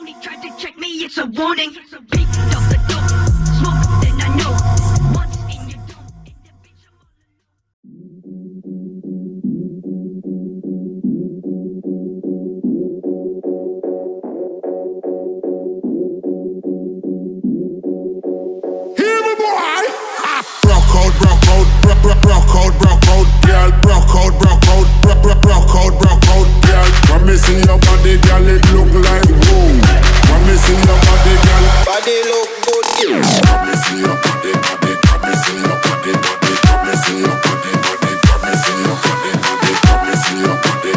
phony tried to check me, it's a warning. Picked up the dope, smoke, then I know. Once in your dome, in the bitch I'm Hear me, boy! Broke out, girl. Broke out, girl. When me see your body, girl, it look like whoa. When me see your body, girl, Body look good, yeah. when me see your body, when me see your body, when me see your body, when me see your body, when me see your body,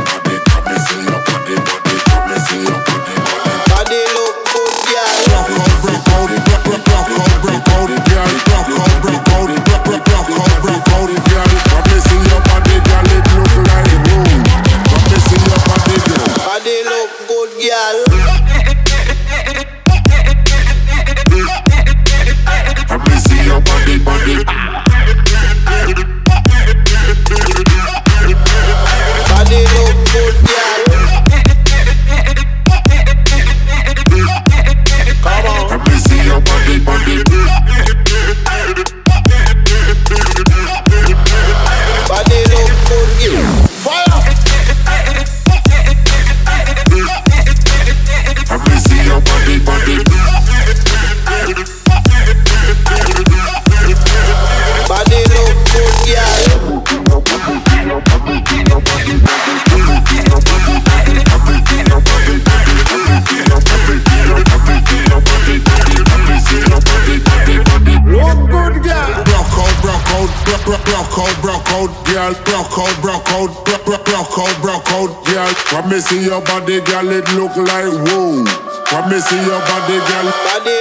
when me see your body, when me see your body. Body look good, yeah. Broke out, girl. Broke out, girl. When me see your body, girl, it look like whoa. When me see your body, girl. Body look good, girl. Let me see your body. Body look good, girl. Come on. Let me see your body. Body look good, girl. Fire. Let me see your body. Body look good, girl. Look good, girl. Broke out, girl. Broke out, girl. When me see your body, girl, it look like whoa. When me see your body, girl, Body